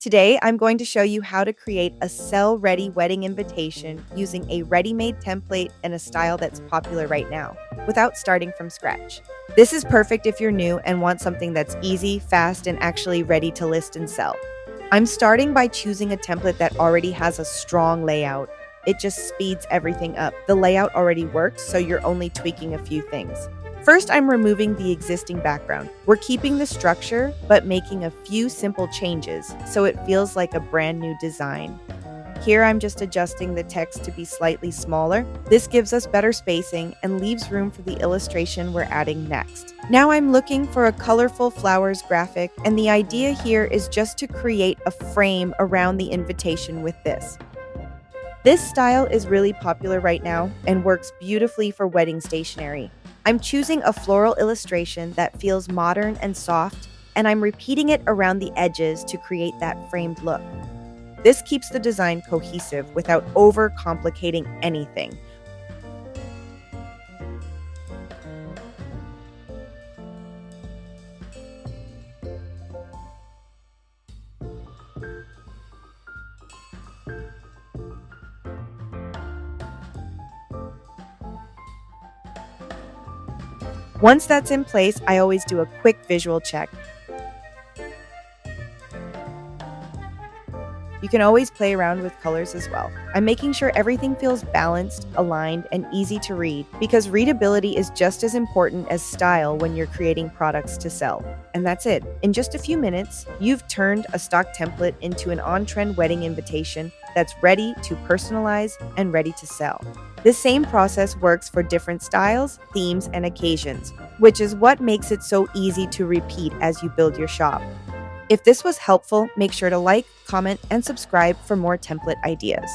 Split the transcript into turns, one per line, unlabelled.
Today, I'm going to show you how to create a sell-ready wedding invitation using a ready-made template and a style that's popular right now, without starting from scratch. This is perfect if you're new and want something that's easy, fast, and actually ready to list and sell. I'm starting by choosing a template that already has a strong layout. It just speeds everything up. The layout already works, so you're only tweaking a few things. First, I'm removing the existing background. We're keeping the structure, but making a few simple changes so it feels like a brand new design. Here, I'm just adjusting the text to be slightly smaller. This gives us better spacing and leaves room for the illustration we're adding next. Now I'm looking for a colorful flowers graphic, and the idea here is just to create a frame around the invitation with this. This style is really popular right now and works beautifully for wedding stationery. I'm choosing a floral illustration that feels modern and soft, and I'm repeating it around the edges to create that framed look. This keeps the design cohesive without overcomplicating anything. Once that's in place, I always do a quick visual check. You can always play around with colors as well. I'm making sure everything feels balanced, aligned, and easy to read because readability is just as important as style when you're creating products to sell. And that's it. In just a few minutes, you've turned a stock template into an on-trend wedding invitation that's ready to personalize and ready to sell. This same process works for different styles, themes, and occasions, which is what makes it so easy to repeat as you build your shop. If this was helpful, make sure to like, comment, and subscribe for more template ideas.